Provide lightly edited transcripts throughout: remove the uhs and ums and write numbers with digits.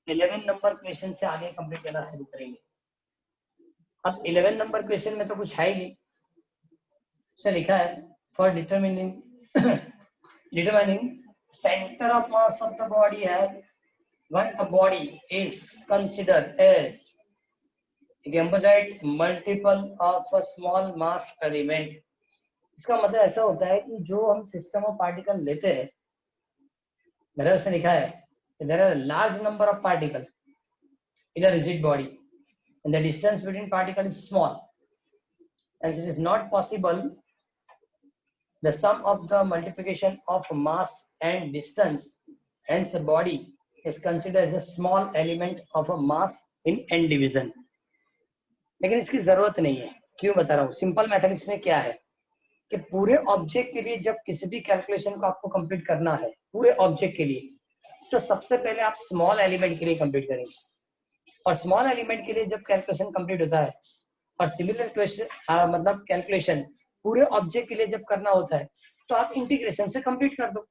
11 number question से आगे complete करना शुरू करेंगे। अब 11 नंबर क्वेश्चन में तो कुछ है ही नहीं। से लिखा है for determining centre of mass of the body है when a body is considered as a composite multiple of a small mass element। इसका मतलब ऐसा होता है कि जो हम सिस्टम ऑफ पार्टिकल लेते हैं, मेरे उसने लिखा है there are large number of particle in a rigid body and the distance between particle is small and it is not possible the sum of the multiplication of mass and distance, hence the body is considered as a small element of a mass in n division। लेकिन इसकी जरूरत नहीं है। क्यों बता रहा हूँ? Simple method इसमें क्या है कि पूरे ऑब्जेक्ट के लिए जब किसी भी कैलकुलेशन को आपको कंप्लीट करना है पूरे ऑब्जेक्ट के लिए, तो सबसे पहले आप स्मॉल एलिमेंट के लिए कंप्लीट करेंगे, और स्मॉल एलिमेंट के लिए जब कैलकुलेशन कंप्लीट होता है और सिमिलर क्वेश्चन मतलब कैलकुलेशन पूरे ऑब्जेक्ट के लिए जब करना होता है तो आप इंटीग्रेशन से कंप्लीट कर दो,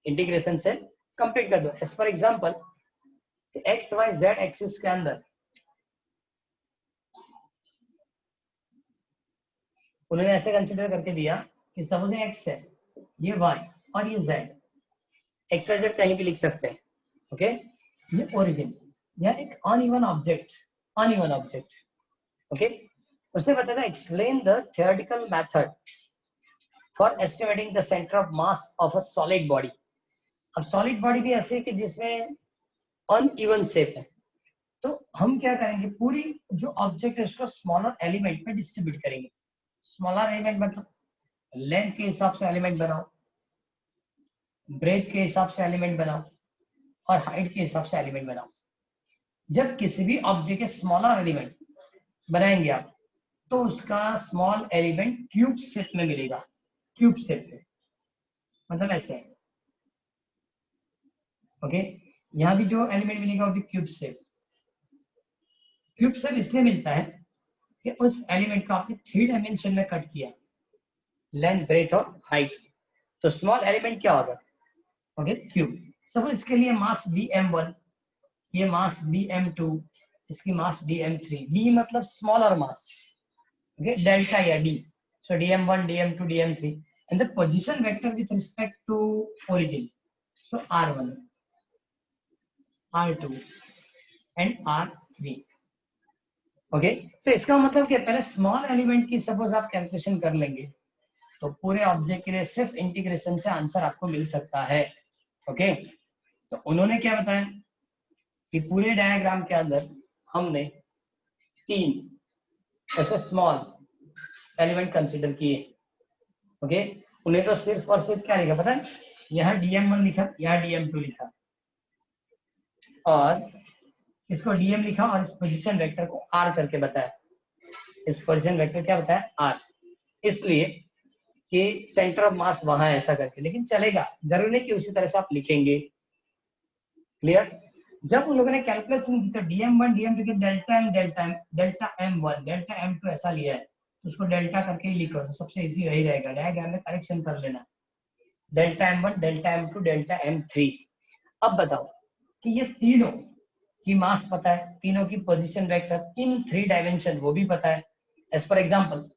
इंटीग्रेशन से कंप्लीट कर दो। As for example x y z axis के अंदर उन्होंने ऐसे कंसीडर करके दिया कि सपोज एक्स है, ये वाई और ये जेड, एक्स वाई जेड कहीं भी लिख सकते हैं, ओके। ये ओरिजिन या एक अनइवन ऑब्जेक्ट, ओके। उसने बताया था explain the theoretical method for estimating the centre of mass of a solid body. अब सॉलिड बॉडी भी ऐसे कि जिसमें अनइवन शेप है, तो हम क्या करेंगे पूरी जो ऑब्जेक्ट है उसको स्मॉलर एलिमेंट में डिस्ट्रीब्यूट करेंगे। स्मॉलर एलिमेंट मतलब लेंथ के हिसाब से एलिमेंट बनाओ, ब्रेथ के हिसाब से एलिमेंट बनाओ और हाइट के हिसाब से एलिमेंट बनाओ। जब किसी भी ऑब्जेक्ट के स्मॉलर एलिमेंट बनाएंगे आप तो उसका स्मॉल एलिमेंट क्यूब शेप में मिलेगा, क्यूब शेप में मतलब ऐसे, ओके। यहाँ भी जो एलिमेंट मिलेगा वो भी क्यूब शेप। क्यूब शेप इसलिए मिलता है कि उस एलिमेंट को आपने 3 डायमेंशन में कट किया, लेंथ ब्रेथ और हाइट, तो स्मॉल एलिमेंट क्या होगा, ओके, क्यूब। सब इसके लिए मास dm1, ये मास dm2, इसकी मास dm3। d मतलब स्मॉलर मास, ओके, डेल्टा या d, so dm1 dm2 dm3 and the position vector with respect to origin, so r1 r2 and r3, okay. तो इसका मतलब क्या, पहले स्मॉल एलिमेंट की सपोज आप कैलकुलेशन कर लेंगे तो पूरे ऑब्जेक्ट के लिए सिर्फ इंटीग्रेशन से आंसर आपको मिल सकता है, ओके। तो उन्होंने क्या बताया कि पूरे डायग्राम के अंदर हमने 3 ऐसे स्मॉल एलिमेंट कंसीडर किए, ओके। उन्हें तो सिर्फ और सिर्फ क्या लिखा पता है, यहाँ dm1 लिखा, यहाँ dm2 लिखा और इसको dm लिखा और इस पोजीशन वेक्टर को r करके बताया। इस पोजीशन वेक्टर क्या बताया, r, इसलिए कि सेंटर ऑफ मास वहां है ऐसा करके, लेकिन चलेगा, जरूरी नहीं कि उसी तरह से आप लिखेंगे। क्लियर? जब उन लोगों ने कैलकुलेशन की तो dm1 dm2 के डेल्टा m1 डेल्टा m2 ऐसा लिया है, उसको डेल्टा करके ही लिखो तो सबसे इजी वही रहेगा, डायग्राम में करेक्शन कर लेना, delta m1 delta m2 delta m3। अब बताओ कि ये तीनों की मास पता है, तीनों की पोजीशन वेक्टर इन 3 डायमेंशन वो भी पता है। As for example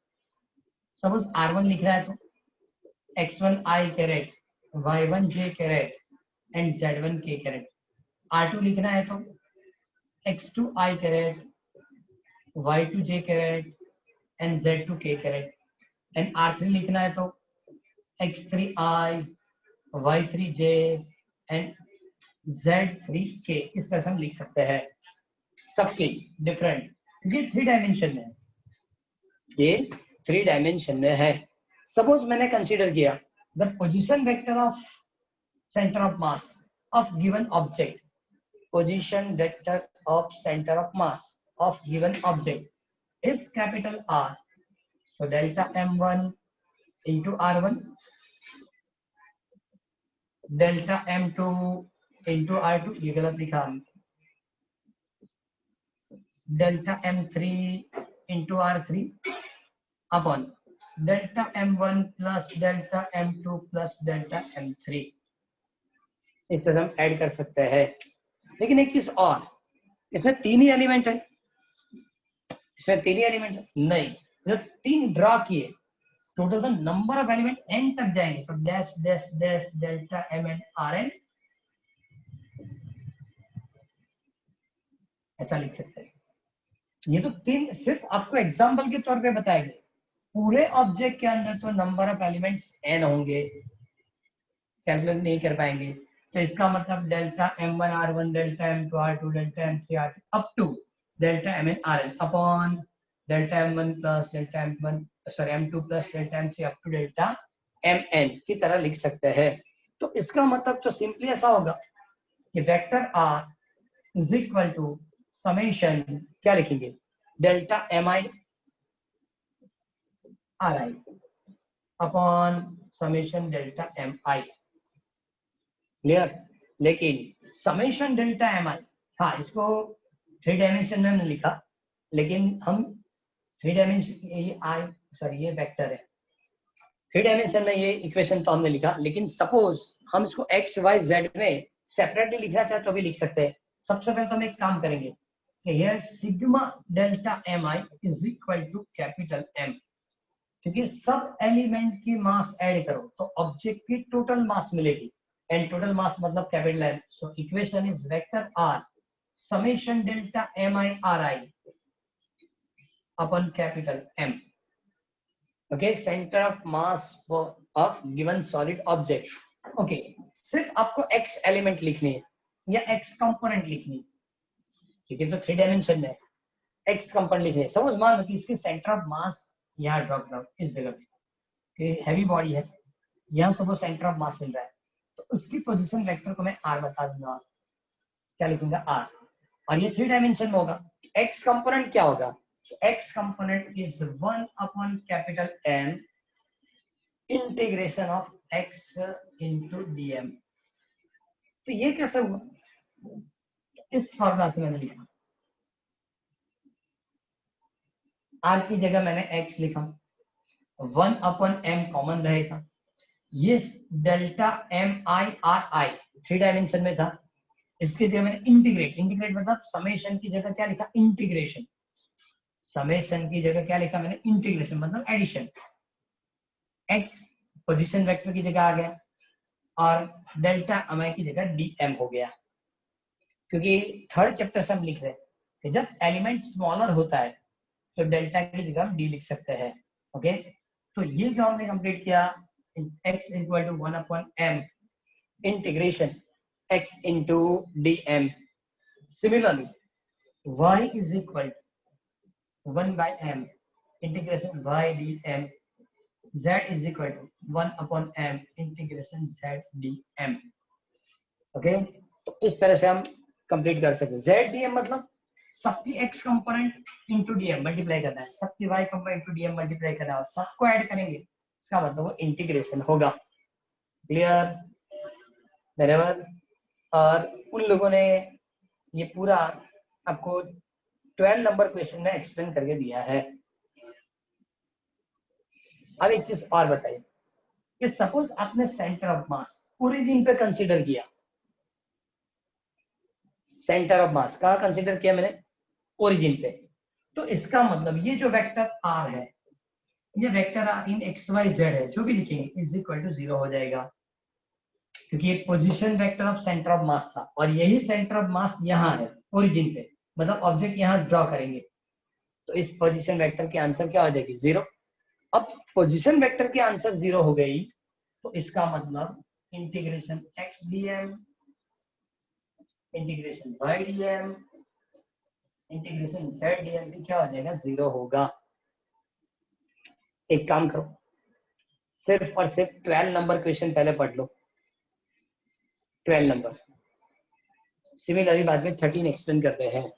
suppose r1 लिख रहा है तो x1 i caret, y1 j caret and z1 k caret. r2 लिखना है तो x2 i caret, y2 j caret and z2 k caret. And r3 लिखना है तो x3 i, y3 j and z3 k। इस तरह से हम लिख सकते हैं, सबके डिफरेंट, ये 3 डायमेंशन में है, ये 3 डायमेंशन में है। सपोज मैंने कंसीडर किया the position vector of centre of mass of given object, position vector of centre of mass of given object is capital R, so delta m1 into r1, delta m2 into r2, ये गलत लिखा हमने, delta m3 into r3 upon delta m1 plus delta m2 plus delta m3। इस तरह हम add कर सकते हैं। लेकिन एक चीज और, इसमें 3 ही एलिमेंट है, इसमें 3 ही एलिमेंट है नहीं, जब 3 ड्रॉ किए total the number of element n तक जाएंगे, तो dash dash dash delta m n r n ऐसा लिख सकते हैं। ये तो 3 सिर्फ आपको एग्जांपल के तौर पे बताए गए, पूरे ऑब्जेक्ट के अंदर तो नंबर ऑफ एलिमेंट्स n होंगे, कैलकुलेट नहीं कर पाएंगे। तो इसका मतलब delta m1 r1 delta m2 r2 delta m3 r3 up to delta mn rn upon delta m1 plus delta m1 sorry m2 plus delta m3 up to delta mn की तरह लिख सकते हैं। तो इसका मतलब तो सिंपली ऐसा होगा कि vector r is equal to summation, क्या लिखेंगे, delta mi ri upon summation delta mi। Clear? लेकिन समेशन डेल्टा एम आई, हाँ इसको 3 डायमेंशन में हमने लिखा, लेकिन हम 3 डायमेंशन ये आई सॉरी ये वेक्टर है, 3 डायमेंशन में ये इक्वेशन तो हमने लिखा, लेकिन सपोज हम इसको एक्स वाई जेड में सेपरेटली लिखना चाहे तो भी लिख सकते हैं। सबसे पहले तो हम एक काम करेंगे कि here sigma delta m i is equal to capital M, क्योंकि सब एलिमेंट की मास ऐड करो तो ऑब्जेक्ट की टोटल मास मिलेगी, एंड टोटल मास मतलब capital M. So equation is vector r summation delta m i r i upon capital M. Okay, centre of mass of given solid object. Okay, सिर्फ आपको x element लिखनी है या x component लिखनी है, ठीक है, तो 3 डायमेंशन में एक्स कंपोनेंट लिखने है। सपोज मान लो कि इसकी सेंटर ऑफ मास यहाँ ड्रॉ करो इस जगह पे, हैवी बॉडी है, यहाँ सपोज सेंटर ऑफ मास मिल रहा है, तो उसकी पोजीशन वेक्टर को मैं आर बता दूंगा, क्या लिखूंगा आर, और ये 3 डायमेंशन में होगा। एक्स कंपोनेंट क्या होगा, x component is 1 upon capital M integration of x into dm. तो ये कैसे हुआ, इस फॉर्मूला से मैंने लिखा, आर की जगह मैंने एक्स लिखा, 1 अपॉन एम कॉमन रहेगा, ये delta m i r i 3 dimension में था, इसके जगह मैंने इंटीग्रेट, इंटीग्रेट मतलब समेशन की जगह क्या लिखा इंटीग्रेशन, समेशन की जगह क्या लिखा मैंने इंटीग्रेशन मतलब एडिशन, एक्स पोजीशन वेक्टर की जगह आ गया और डेल्टा एम की जगह डीएम हो गया, क्योंकि थर्ड चैप्टर से हम लिख रहे हैं कि जब एलिमेंट स्मॉलर होता है तो डेल्टा की जगह हम डी लिख सकते हैं। ओके, तो ये जो हमने कंप्लीट किया, x equal to 1 upon m integration x into d m, similarly y is equal 1 by m integration y d m, z is equal to 1 upon m integration z d m. Okay, तो इस तरह से हम complete कर सकते हैं। z d M मतलब सबकी x component into DM multiply करना है, सबकी y component into DM multiply करना है और सबको ऐड करेंगे, इसका मतलब वो इंटीग्रेशन होगा। क्लियर? बराबर। और उन लोगों ने ये पूरा आपको 12 नंबर क्वेश्चन में एक्सप्लेन करके दिया है। अब एक चीज और बताइए कि सपोज आपने सेंटर ऑफ मास ओरिजिन पे कंसीडर किया, सेंटर ऑफ मास कहाँ कंसीडर किया मैंने, ओरिजिन पे, तो इसका मतलब ये जो वेक्टर आर है, ये vector r in x y z है, जो भी लिखेंगे इज इक्वल टू 0 हो जाएगा, क्योंकि ये position vector of centre of मास था और यही सेंटर ऑफ मास यहाँ है ओरिजिन पे, मतलब ऑब्जेक्ट यहाँ ड्रॉ करेंगे तो इस पोजीशन वेक्टर की आंसर क्या हो जाएगी 0। अब पोजीशन वेक्टर की आंसर 0 हो गई तो इसका मतलब integration x dm integration y dm integration z dm भी क्या हो जाएगा 0 होगा। एक काम करो, सिर्फ और सिर्फ 12 नंबर क्वेश्चन पहले पढ़ लो, 12 नंबर, सिमिलरली बाद में 13 एक्सप्लेन करते हैं।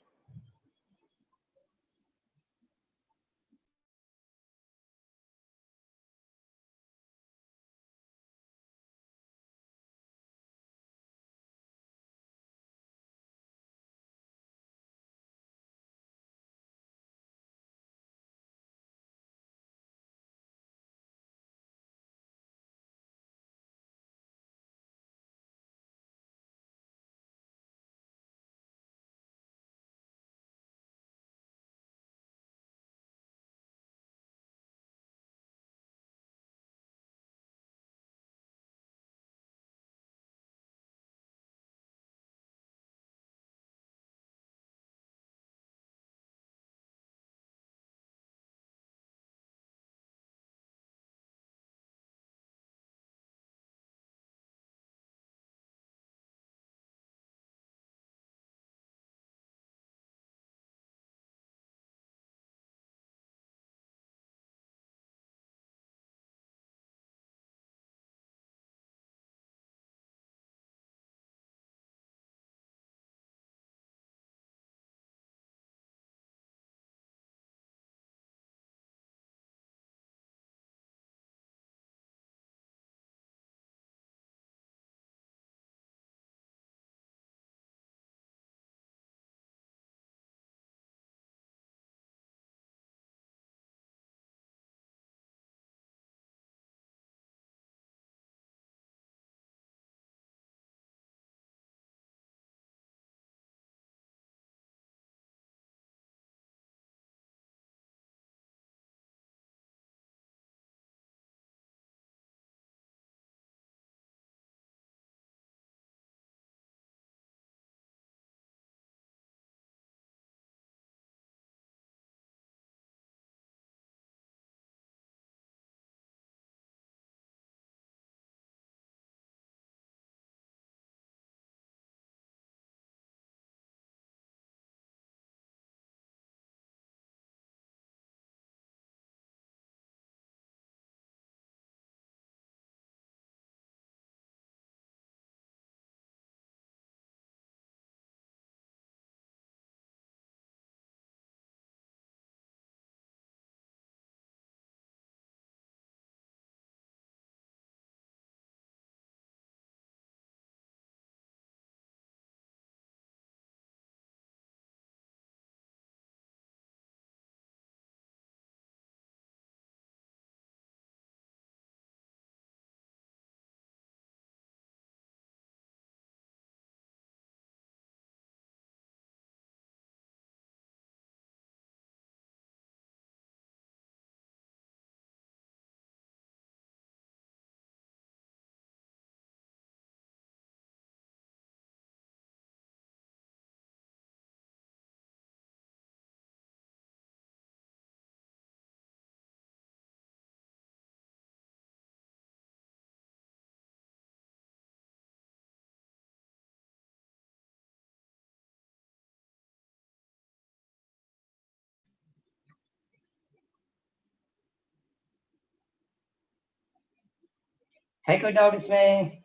है कोई डाउट इसमें?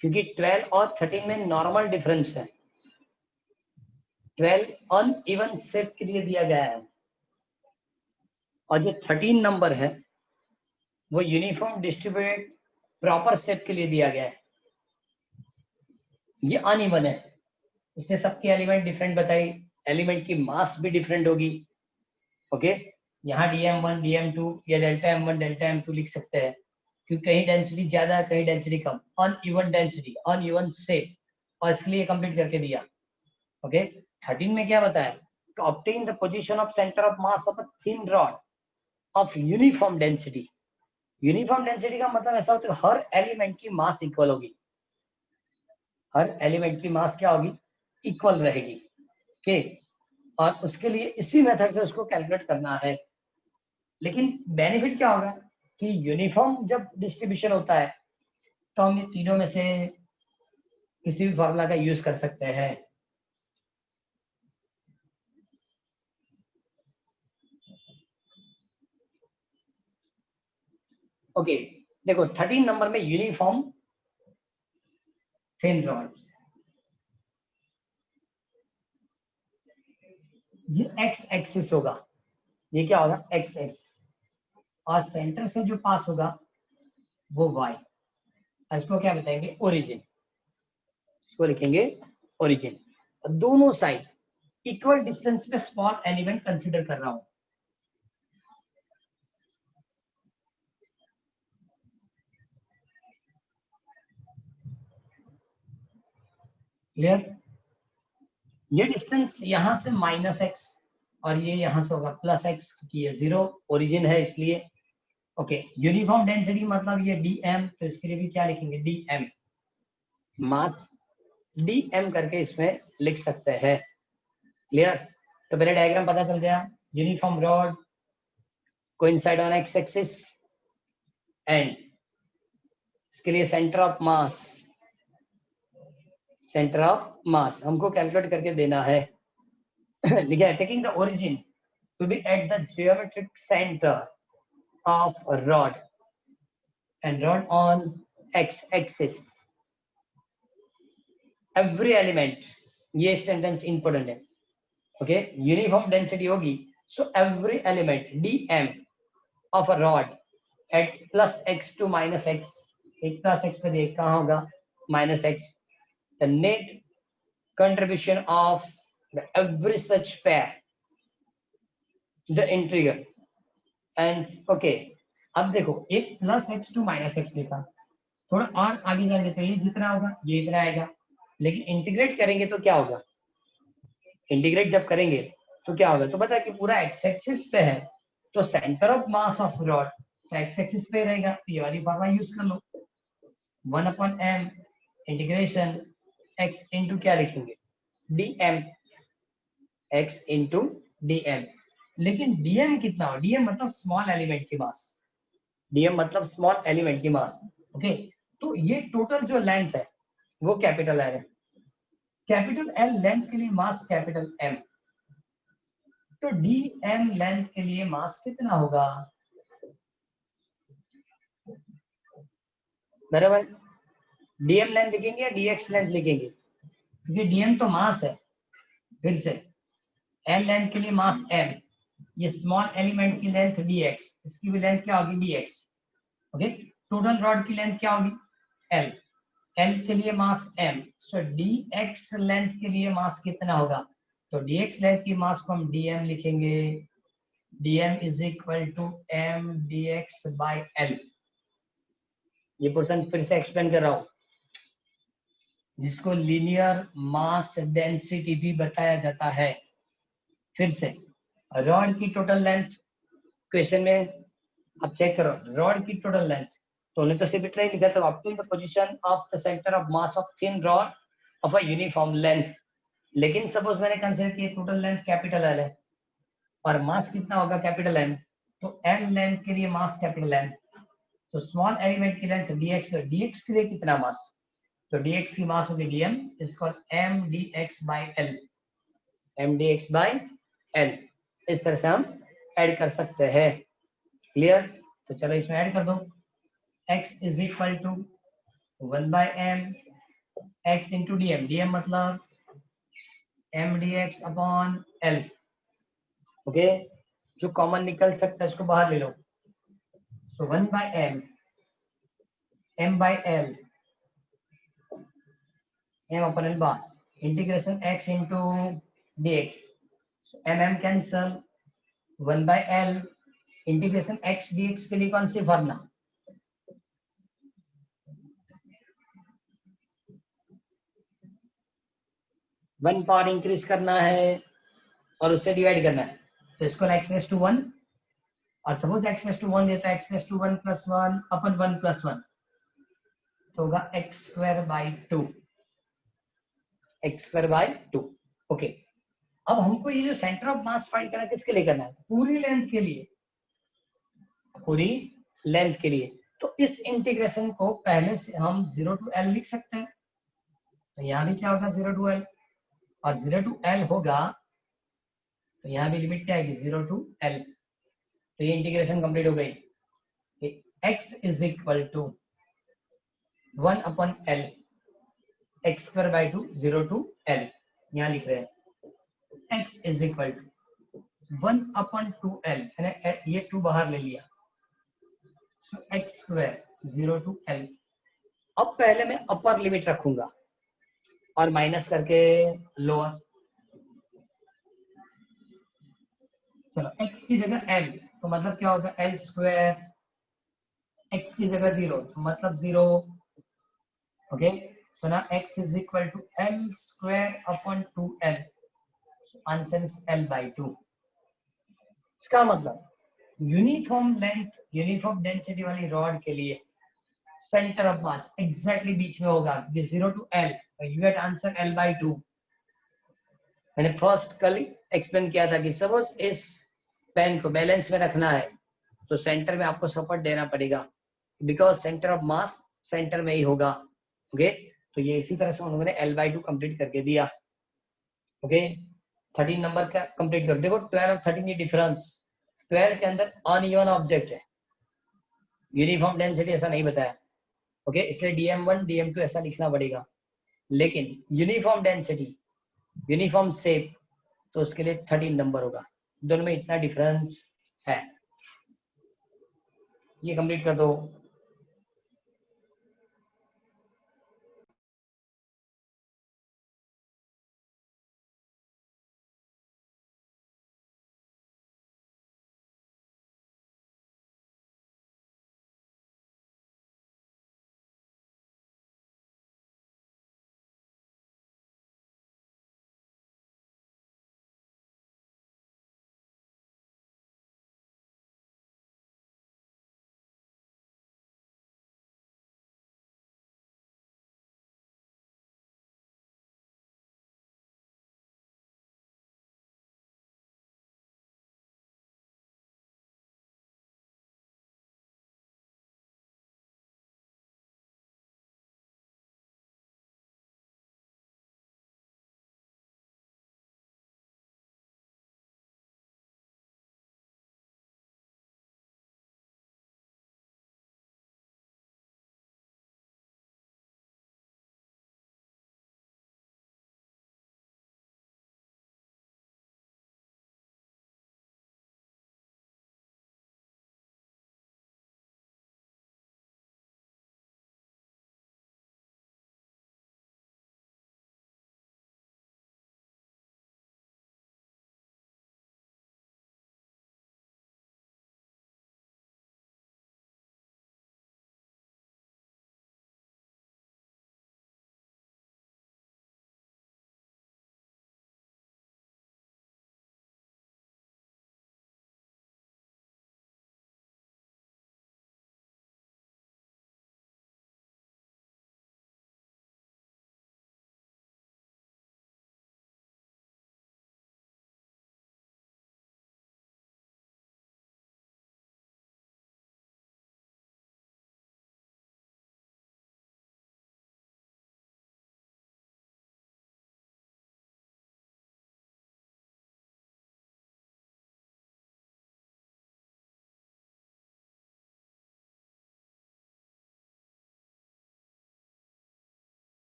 क्योंकि 12 और 13 में नॉर्मल डिफरेंस है। 12 अनइवन शेप के लिए दिया गया है और जो 13 नंबर है वो यूनिफॉर्म डिस्ट्रीब्यूटेड प्रॉपर शेप के लिए दिया गया है। ये अनइवन है, इसने सबके एलिमेंट डिफरेंट बताई, एलिमेंट की मास भी डिफरेंट होगी। ओके, यहाँ DM1 DM2 या डेल्टा M1 डेल्टा M2 लिख सकते हैं, क्योंकि कहीं डेंसिटी ज्यादा कहीं डेंसिटी कम, अनइवन डेंसिटी अनइवन शेप, और इसके लिए कंप्लीट करके दिया। ओके, 13 में क्या बताया? To obtain the position of centre of mass of a thin rod of uniform density. Uniform density का मतलब ऐसा होता है हर एलिमेंट की मास इक्वल होगी, हर एलिमेंट की मास क्या होगी? इक्वल रहेगी। ओके, और उसके लिए इसी मेथड से उसको कैलकुलेट करना है। लेकिन बेनिफिट क्या होगा कि यूनिफॉर्म जब डिस्ट्रीब्यूशन होता है तो हम ये तीनों में से किसी भी फॉर्मूला का यूज कर सकते हैं। ओके, देखो 13 नंबर में यूनिफॉर्म थिन रॉड, ये एक्स एक्सिस होगा, ये क्या होगा? एक्स एक्सिस, और सेंटर से जो पास होगा वो वाई, इसको क्या बताएंगे? ओरिजिन, इसको लिखेंगे ओरिजिन। दोनों साइड इक्वल डिस्टेंस पे स्मॉल एलिमेंट कंसीडर कर रहा हूं। क्लियर? ये डिस्टेंस यहां से -x और ये यहां से होगा +x, क्योंकि ये 0 ओरिजिन है इसलिए। ओके, यूनिफॉर्म डेंसिटी मतलब ये dm, तो इसके लिए भी क्या लिखेंगे? dm, मास dm करके इसमें लिख सकते हैं। क्लियर? तो पहले डायग्राम पता चल गया, uniform rod coincide on x axis and इसके लिए centre of mass, centre of mass हमको कैलकुलेट करके देना है। लिखा है taking the origin to be at the geometric centre of a rod and rod on x axis every element, ये sentence important है। ओके, यूनिफॉर्म डेंसिटी होगी, so every element dm of a rod at +x to -x, एक +x पे देख कहाँ होगा? -x, the net contribution of the every such pair the integral and okay, अब देखो एक +x to -x लिखा, थोड़ा और आगे जाएंगे तो ये जितना होगा ये इतना आएगा, लेकिन इंटीग्रेट करेंगे तो क्या होगा? इंटीग्रेट जब करेंगे तो क्या होगा? तो पता है कि पूरा एक्स एक्सिस पे है, तो centre of mass of rod तो एक्स एक्सिस पे रहेगा, तो ये वाली फॉर्मूला यूज कर लो, 1/m इंटीग्रेशन x इंटू क्या लिखेंगे? dm, x into dm। लेकिन dm कितना हो? dm मतलब स्मॉल एलिमेंट की मास, dm मतलब स्मॉल एलिमेंट की मास। ओके, तो ये टोटल जो लेंथ है वो कैपिटल L है, कैपिटल L लेंथ के लिए मास कैपिटल M, तो dm लेंथ के लिए मास कितना होगा? बराबर, dm लेंथ लिखेंगे या dx लेंथ लिखेंगे? क्योंकि dm तो मास है, फिर से L लेंथ के लिए मास M, ये स्मॉल एलिमेंट की लेंथ dx, इसकी भी लेंथ क्या होगी? dx। ओके, टोटल रॉड की लेंथ क्या होगी? L, L के लिए मास M, सो dx लेंथ के लिए मास कितना होगा? तो dx लेंथ की मास को हम dm लिखेंगे, dm is equal to m dx by l। ये पोर्शन फिर से एक्सप्लेन कर रहा हूं, जिसको लीनियर मास डेंसिटी भी बताया जाता है। फिर से रॉड की टोटल लेंथ, क्वेश्चन में अब चेक करो, रॉड की टोटल लेंथ, तो उन्हें तो सिर्फ इतना ही लिखा था, up to the position of the centre of mass of thin rod of a uniform length. लेकिन सपोज मैंने कंसीडर किया टोटल लेंथ कैपिटल L है और मास कितना होगा? कैपिटल M, तो L लेंथ के लिए मास कैपिटल M, तो स्मॉल एलिमेंट की लेंथ dx, तो dx के लिए कितना मास? तो dx की मास होगी dm is called m dx by l, m dx by l। इस तरह से हम ऐड कर सकते हैं। क्लियर? तो चलो इसमें ऐड कर दो। x is equal to 1 by m x into dm, dm मतलब m dx upon l। Okay, जो कॉमन निकल सकता है उसको बाहर ले लो। So 1 by m by l, m upon l बार integration x into dx, m cancel, 1 by l integration x dx के लिए कौन सी फॉर्मूला? वन पावर इंक्रीज करना है और उससे डिवाइड करना है, तो इसको x रेस टू 1, और सपोज x रेस टू 1 देता है, x raise to 1 plus 1 upon 1 plus 1 तो होगा x square by 2, x square by 2। Okay, अब हमको ये जो सेंटर ऑफ मास फाइंड करना है किसके लिए करना है? पूरी लेंथ के लिए, पूरी लेंथ के लिए। तो इस इंटीग्रेशन को पहले से हम 0 टू l लिख सकते हैं। तो यहाँ भी क्या होगा 0 टू l, और 0 टू l होगा तो यहाँ भी लिमिट क्या आएगी 0 टू l। तो ये इंटीग्रेशन कंप्लीट हो गई। x is equal to 1 upon l, x square by 2 0 to l, यहाँ लिख रहे हैं x is equal to 1 upon 2l, ये 2 बाहर ले लिया, so x square 0 to l। अब पहले मैं अपर लिमिट रखूंगा और माइनस करके लोअर। चलो x की जगह l, तो मतलब क्या होगा l स्क्वायर, x की जगह 0 तो मतलब 0। ओके, सो ना x is equal to l square upon 2l, answer is l by 2। इसका मतलब यूनिफॉर्म लेंथ, यूनिफॉर्म डेंसिटी वाली रॉड के लिए सेंटर ऑफ मास एग्जैक्टली बीच में होगा, 0 to l, you get answer l by 2। मैंने फर्स्ट कल एक्सप्लेन किया था कि सपोज इस पेन को बैलेंस में रखना है तो सेंटर में आपको सपोर्ट देना पड़ेगा, because centre of mass centre में ही होगा। ओके, तो ये इसी तरह से हम लोगों ने l बाई 2 कंप्लीट करके दिया। ओके, 13 नंबर का कंप्लीट कर देखो। 12 और 13 की डिफरेंस, 12 के अंदर अनइवन ऑब्जेक्ट है, यूनिफॉर्म डेंसिटी ऐसा नहीं बताया। ओके, इसलिए DM1 DM2 ऐसा लिखना पड़ेगा, लेकिन यूनिफॉर्म डेंसिटी, यूनिफॉर्म शेप, तो उसके लिए 13 नंबर होगा। दोनों में इतना डिफरेंस है। ये कंप्लीट कर दो।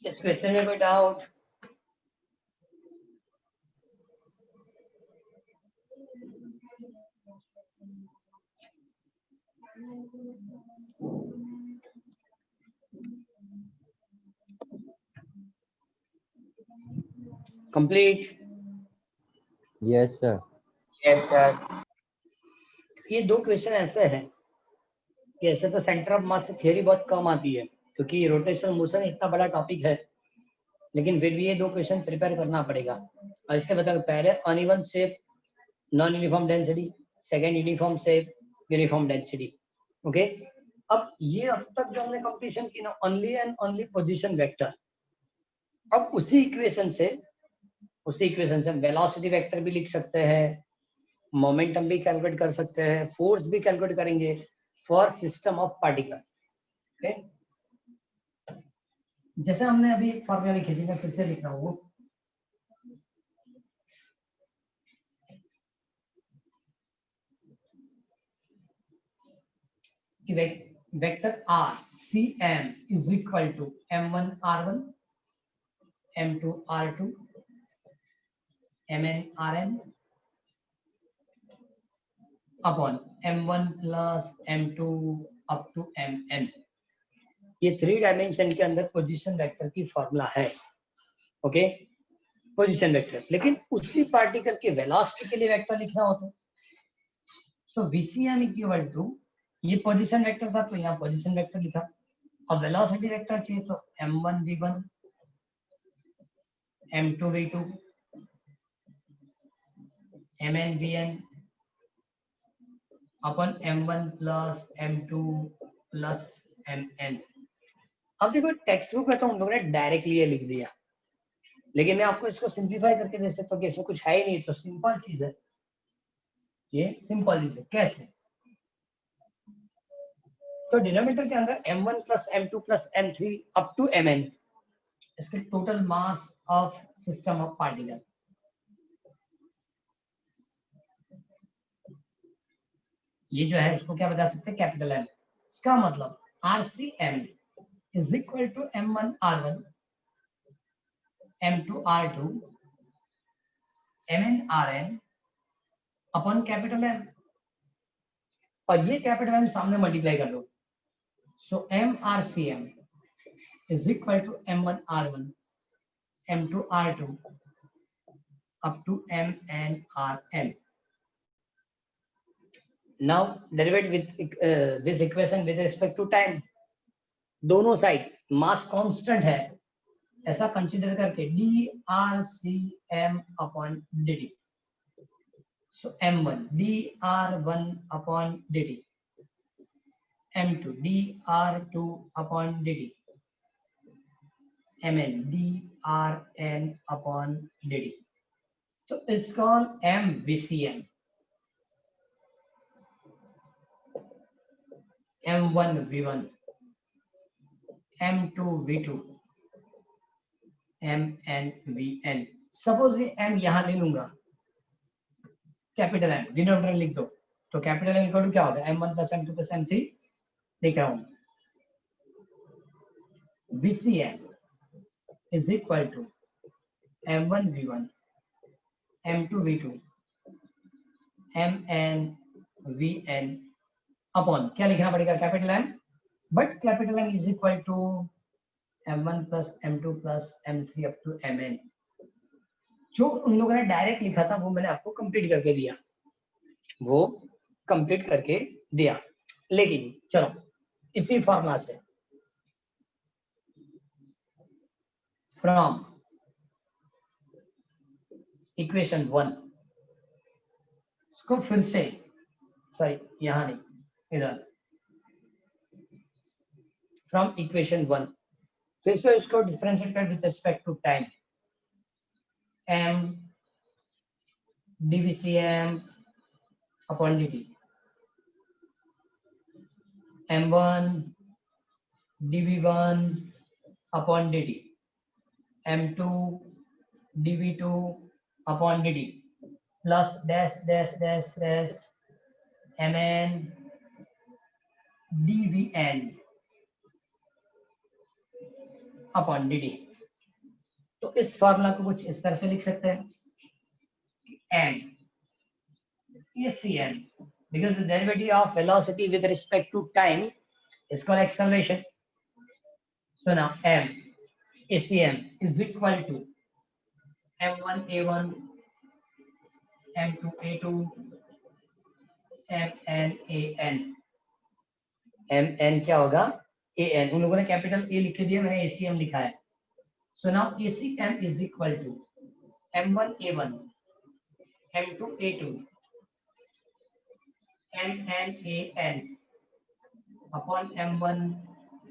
इस क्वेश्चन में कोई doubt? Complete? Yes sir. Yes sir. ये दो क्वेश्चन ऐसे हैं कि ऐसे तो सेंटर ऑफ मास से थ्योरी बहुत कम आती है, क्योंकि रोटेशनल मोशन इतना बड़ा टॉपिक है, लेकिन फिर भी ये दो क्वेश्चन प्रिपेयर करना पड़ेगा। और इसके बाद पहले uneven shape, non uniform density, second uniform shape, uniform density. Okay, अब ये अब तक जो हमने कंप्लीशन की ना, only and only position vector. अब उसी इक्वेशन से वेलोसिटी वेक्टर भी लिख सकते हैं, मोमेंटम भी कैलकुलेट कर सकते हैं, फोर्स भी कैलकुलेट करेंगे for system of particle. Okay, जैसे हमने अभी फॉर्मूला लिखी थी, मैं फिर से लिख रहा हूँ। Vector R C M is equal to m1 r1, m2 r2, mn rn upon m1 plus m2 up to mn। ये 3 डायमेंशन के अंदर पोजीशन वेक्टर की फॉर्मूला है। ओके, पोजीशन वेक्टर, लेकिन उसी पार्टिकल के वेलोसिटी के लिए वेक्टर लिखना हो तो सो VCM इक्वल टू, ये पोजीशन वेक्टर था तो यहाँ पोजीशन वेक्टर लिखा। अब वेलोसिटी वेक्टर चाहिए तो m1 v1, m2 v2, mn vn अपन m1 plus m2 plus mn। अब देखो टेक्स्ट बुक में तो हम लोगों ने डायरेक्टली ये लिख दिया, लेकिन मैं आपको इसको सिंप्लीफाई करके दे सकता हूँ कि इसमें कुछ है ही नहीं, तो सिंपल चीज है, ये सिंपल चीज है। कैसे? तो डिनोमिनेटर के अंदर m1 plus m2 plus m3 up to mn, इसके total mass of system of particle. ये जो है इसको क्या बता सकते हैं? Capital M। इसका मतलब RCM is equal to m1 r1, m2 r2, mn rn upon capital M, और ये कैपिटल M सामने मल्टीप्लाई कर दो। So MRCM is equal to m1 r1, m2 r2 up to mn rn। Now derivate with this equation with respect to time। दोनों side mass constant है ऐसा consider करके dRCM upon dt। सो m1 dR1 upon dt, m2 dR2 upon dt, mn dRn upon dt। तो इसका MVCM, m1 v1, m2 v2, mn vn। Suppose ये m यहां ले लूंगा, कैपिटल M डिनोमिनेटर लिख दो, तो कैपिटल M इक्वल टू क्या होगा? m1 plus m2 plus m3 लिख रहा हूं। VCM is equal to m1 v1, m2 v2, mn vn upon क्या लिखना पड़ेगा? Capital M, but capital M is equal to m1 plus m2 plus m3 up to mn। जो उन लोगों ने डायरेक्ट लिखा था वो मैंने आपको कंप्लीट करके दिया, लेकिन चलो इसी फॉर्मूला से फ्रॉम इक्वेशन 1, इसको फिर से, सॉरी यहां नहीं, इधर, फ्रॉम इक्वेशन 1 फिर से इसको डिफरेंशिएट कर with respect to time. m dVCM upon dt, m1 dV1 upon dt, m2 dV2 upon dt plus dash dash dash dash mn dVn upon dt। तो इस फॉर्मूला को कुछ इस तरह से लिख सकते हैं, and ACM, because the derivative of velocity with respect to time is called acceleration. So now m ACM is equal to m1 a1 m2 a2 mn an। mn क्या होगा, an। उन लोगों ने कैपिटल ए लिख दिया, मैंने ACM लिखा है। So now ACM is equal to m1 a1 m2 a2 mn an upon m1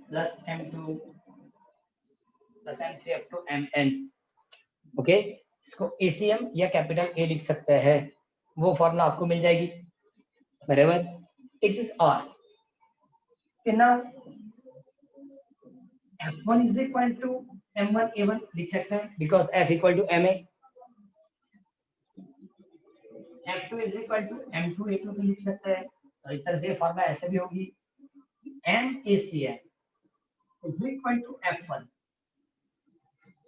plus m2 plus m3 up to mn। Okay, इसको ACM या कैपिटल ए लिख सकते हैं, वो फॉर्मूला आपको मिल जाएगी, बराबर। एक चीज और, now f1 is equal to m1 a1 लिख सकते हैं, because f equal to ma। f2 is equal to m2 a2 भी लिख सकते हैं, तो इस तरह से फॉर्मूला ऐसे भी होगी, m ACM is equal to f1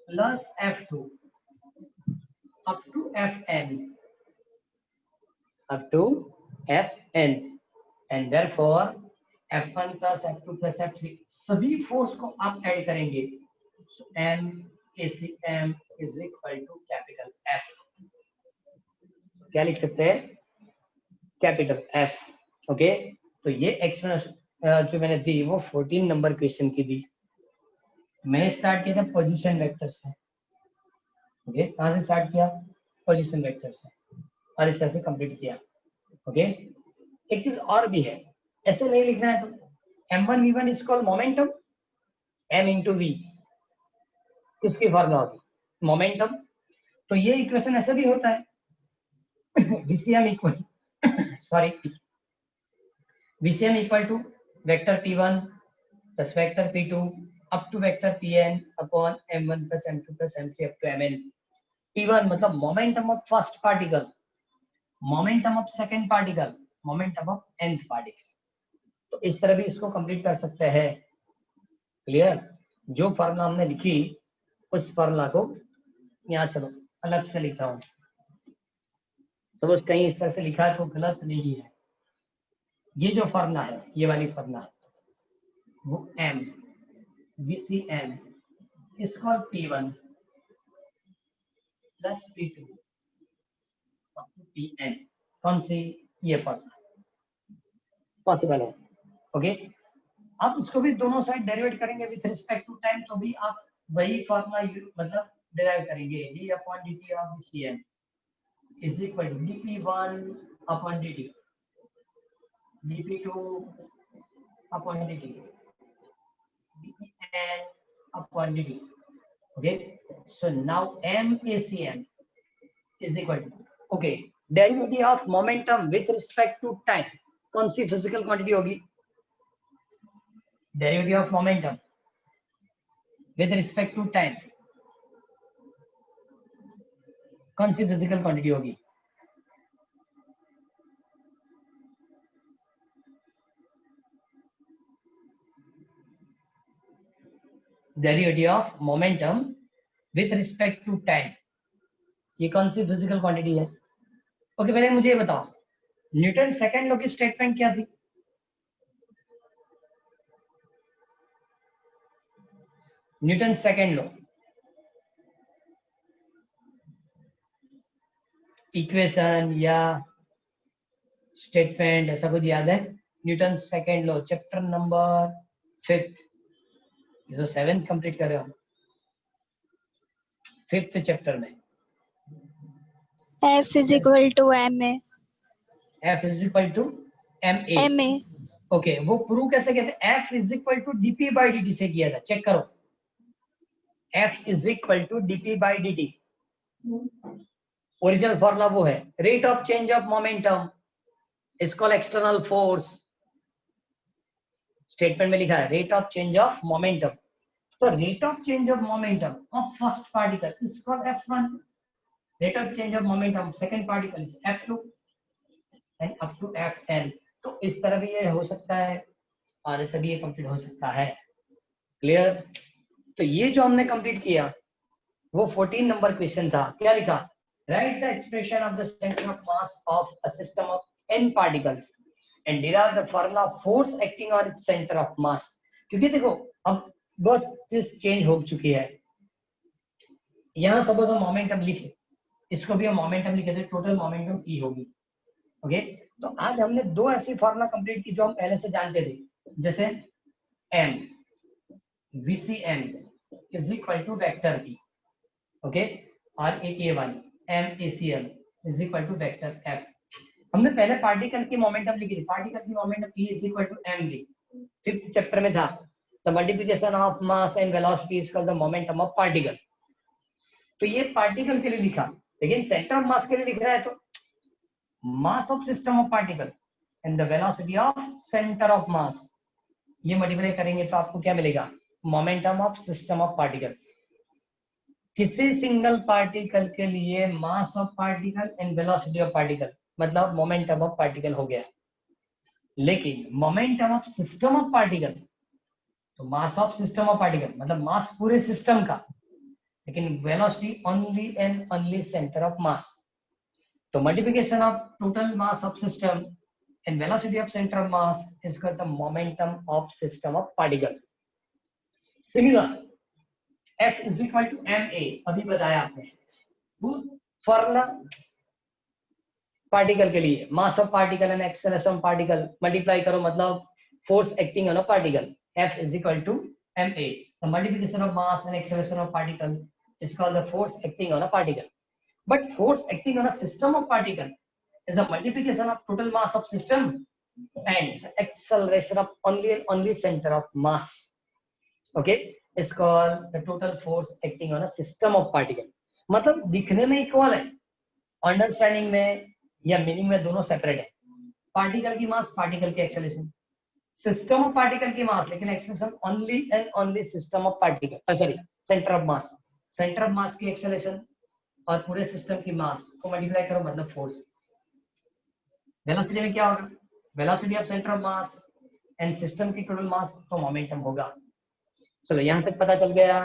plus f2 up to fn, up to fn, and therefore f1 plus f2 plus f3 सभी फोर्स को आप ऐड करेंगे, so m ACM is equal to capital F। क्या लिख सकते हैं, capital F। Okay, तो ये एक्सप्लेनेशन जो मैंने दी वो 14 नंबर क्वेश्चन की दी। मैंने स्टार्ट किया था पोजीशन वेक्टर से। ओके, कहाँ से स्टार्ट किया, पोजीशन वेक्टर से, और इस तरह से कंप्लीट किया। ओके, एक चीज और भी है, ऐसे नहीं लिखना है, तो m1 v1 is called momentum, m into v किसकी फॉर्मूला होगी, मोमेंटम। तो ये इक्वेशन ऐसे भी होता है, VCM equal sorry VCM equal to vector p1 plus vector p2 up to vector pn upon m1 plus m2 plus m3 up to mn। p1 मतलब momentum of first particle, momentum of second particle, momentum of nth particle. तो इस तरह भी इसको complete कर सकते हैं। Clear, जो फॉर्मूला हमने लिखी उस फॉर्मूला को यहाँ चलो अलग से लिख रहा हूँ, सपोज कहीं इस तरह से लिखा है तो गलत नहीं है। ये जो फॉर्मूला है, ये वाली फॉर्मूला, वो m VCM is called P1 plus P2 up to Pn। कौन सी, ये फॉर्मूला पॉसिबल है। ओके, आप इसको भी दोनों साइड डेरिवेट करेंगे विथ रिस्पेक्ट टू टाइम, तो भी आप वही फॉर्मूला मतलब डिराइव करेंगे, d upon dt of VCM is equal to dp1 upon dt, dp2 upon dt, dpn upon dt। okay, so now MACM is equal to, okay, derivative of momentum with respect to time कौन सी physical quantity होगी, derivative of momentum with respect to time कौन सी physical quantity होगी, derivative of momentum with respect to time, ये कौन सी physical quantity है। ओके, पहले मुझे ये बताओ, न्यूटन सेकंड लॉ की स्टेटमेंट क्या थी, न्यूटन सेकंड लॉ इक्वेशन या स्टेटमेंट ऐसा कुछ याद है, Newton second law chapter number 5th, जो 7th कंप्लीट कर रहे हो, 5th चैप्टर में F is equal to ma। F is equal to ma। Okay, वो प्रूव कैसे कहते हैं, F is equal to dp by dt से किया था, चेक करो, F is equal to dp by dt, original formula वो है, rate of change of momentum is called external force, statement में लिखा है rate of change of momentum, तो rate of change of momentum of first particle is called f1, rate of change of momentum second particle is f2 and up to fn। तो इस तरह भी ये हो सकता है और ऐसे भी ये कंप्लीट हो सकता है। क्लियर, तो ये जो हमने कंप्लीट किया वो 14 नंबर क्वेश्चन था। क्या लिखा? Right the expression of the centre of mass of a system of n particles and derive the formula force acting on its centre of मास। क्योंकि देखो अब बहुत चीज चेंज हो चुकी है। यहाँ सपोज हम मोमेंटम लिखे, इसको भी हम मोमेंटम लिखे थे, टोटल मोमेंटम ई होगी। ओके, तो आज हमने दो ऐसी फॉर्मूला कंप्लीट की जो हम पहले से जानते थे, जैसे m VCM is equal to vector p, okay, और एक ये one MACM is equal to vector f। हमने पहले पार्टिकल की मोमेंटम लिखी थी, पार्टिकल की momentum p is equal to mv, 5th chapter में था। The multiplication of mass and velocity is called the momentum of particle. तो ये पार्टिकल के लिए लिखा, लेकिन सेंटर ऑफ मास के लिए लिख रहा है तो mass of system of particle and the velocity of centre of mass, ये मल्टीप्लाई करेंगे तो आपको क्या मिलेगा? Momentum of system of particle. किसी सिंगल पार्टिकल के लिए mass of particle and velocity of particle, मतलब मोमेंटम ऑफ पार्टिकल हो गया। लेकिन momentum of system of particle, तो mass of system of particle मतलब मास पूरे सिस्टम का, लेकिन velocity only and only centre of मास। तो multiplication of total mass of system and velocity of centre of mass is called the momentum of system of particle. Similar F is equal to ma, अभी बताया आपने formula particle के लिए, mass of particle and acceleration particle multiply करो, मतलब force acting on a particle. F is equal to ma, the multiplication of mass and acceleration of particle is called the force acting on a particle. But force acting on a system of particle is a multiplication of total mass of system and the acceleration of only and only center of mass. Okay, is called the total force acting on a system of particle. मतलब दिखने में equal है, understanding में या meaning में दोनों separate है। Particle की मास, पार्टिकल की एक्सेलरेशन, सिस्टम ऑफ पार्टिकल की मास, लेकिन acceleration only and only system of particle, sorry centre of mass, centre of मास की एक्सेलरेशन और पूरे सिस्टम की मास को मल्टीप्लाई करो, मतलब फोर्स। वेलोसिटी में क्या होगा? Velocity of centre of mass and system की टोटल मास, तो मोमेंटम होगा। चलो यहां तक पता चल गया।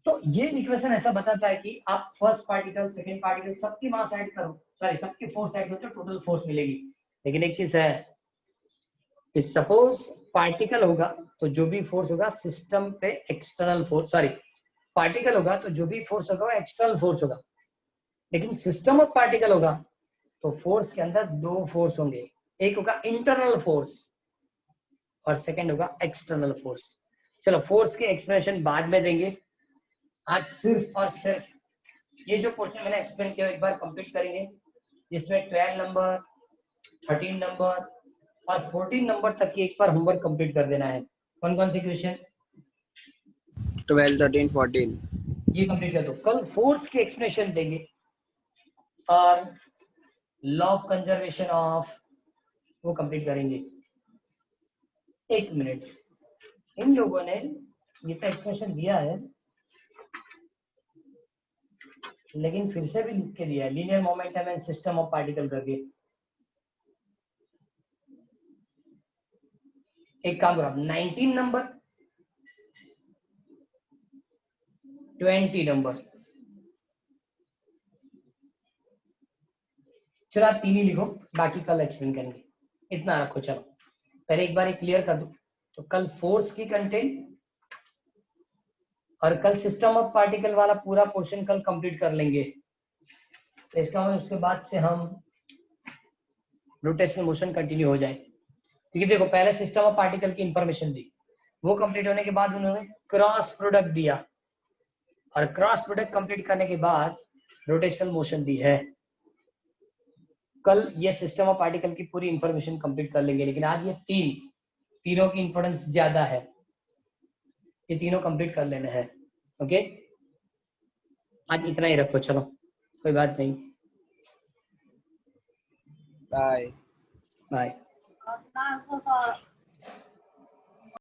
तो ये इक्वेशन ऐसा बताता है कि आप फर्स्ट पार्टिकल, सेकंड पार्टिकल, सबकी मास ऐड करो, सॉरी सबकी फोर्स ऐड करो तो टोटल फोर्स मिलेगी। लेकिन एक चीज है कि सपोज पार्टिकल होगा तो जो भी फोर्स होगा सिस्टम पे एक्सटर्नल फोर्स, सॉरी पार्टिकल होगा तो जो भी फोर्स होगा वो एक्सटर्नल फोर्स होगा। लेकिन सिस्टम ऑफ पार्टिकल होगा तो फोर्स के अंदर दो फोर्स होंगे, एक होगा इंटरनल फोर्स और सेकंड होगा एक्सटर्नल फोर्स। चलो फोर्स के एक्सप्रेशन बाद में देंगे, आज सिर्फ और सिर्फ ये जो पोर्शन मैंने एक्सप्लेन किया एक बार कंप्लीट करेंगे, जिसमें 12 नंबर, 13 नंबर और 14 नंबर तक की एक बार होमवर्क कंप्लीट कर देना है। कौन कौन से क्वेश्चन? 12, 13, 14 ये कंप्लीट कर दो। कल फोर्स के एक्सप्रेशन देंगे और लॉ ऑफ कंजर्वेशन ऑफ वो कंप्लीट करेंगे। एक मिनट, इन लोगों ने ये तो एक्सप्रेशन दिया है लेकिन फिर से भी लिख के दिया है, linear momentum and system of particle करके। एक काम करो, 19 नंबर, 20 नंबर, चलो आप तीन ही लिखो, बाकी कल एक्सप्लेन करेंगे। इतना रखो, चलो पहले एक बार ये क्लियर कर दो। तो कल फोर्स की कंटेंट और कल सिस्टम ऑफ पार्टिकल वाला पूरा पोर्शन कल कंप्लीट कर लेंगे। तो इसका मतलब उसके बाद से हम रोटेशनल मोशन कंटिन्यू हो जाए। क्योंकि देखो पहले सिस्टम ऑफ पार्टिकल की इंफॉर्मेशन दी, वो कंप्लीट होने के बाद उन्होंने क्रॉस प्रोडक्ट दिया और क्रॉस प्रोडक्ट कंप्लीट करने के बाद रोटेशनल मोशन दी है। कल ये सिस्टम ऑफ पार्टिकल की पूरी इंफॉर्मेशन कंप्लीट कर लेंगे, लेकिन आज ये तीनों की इंपॉर्टेंस ज्यादा है, ये तीनों कंप्लीट कर लेना है। ओके, आज इतना ही रखो, चलो कोई बात नहीं। Bye bye.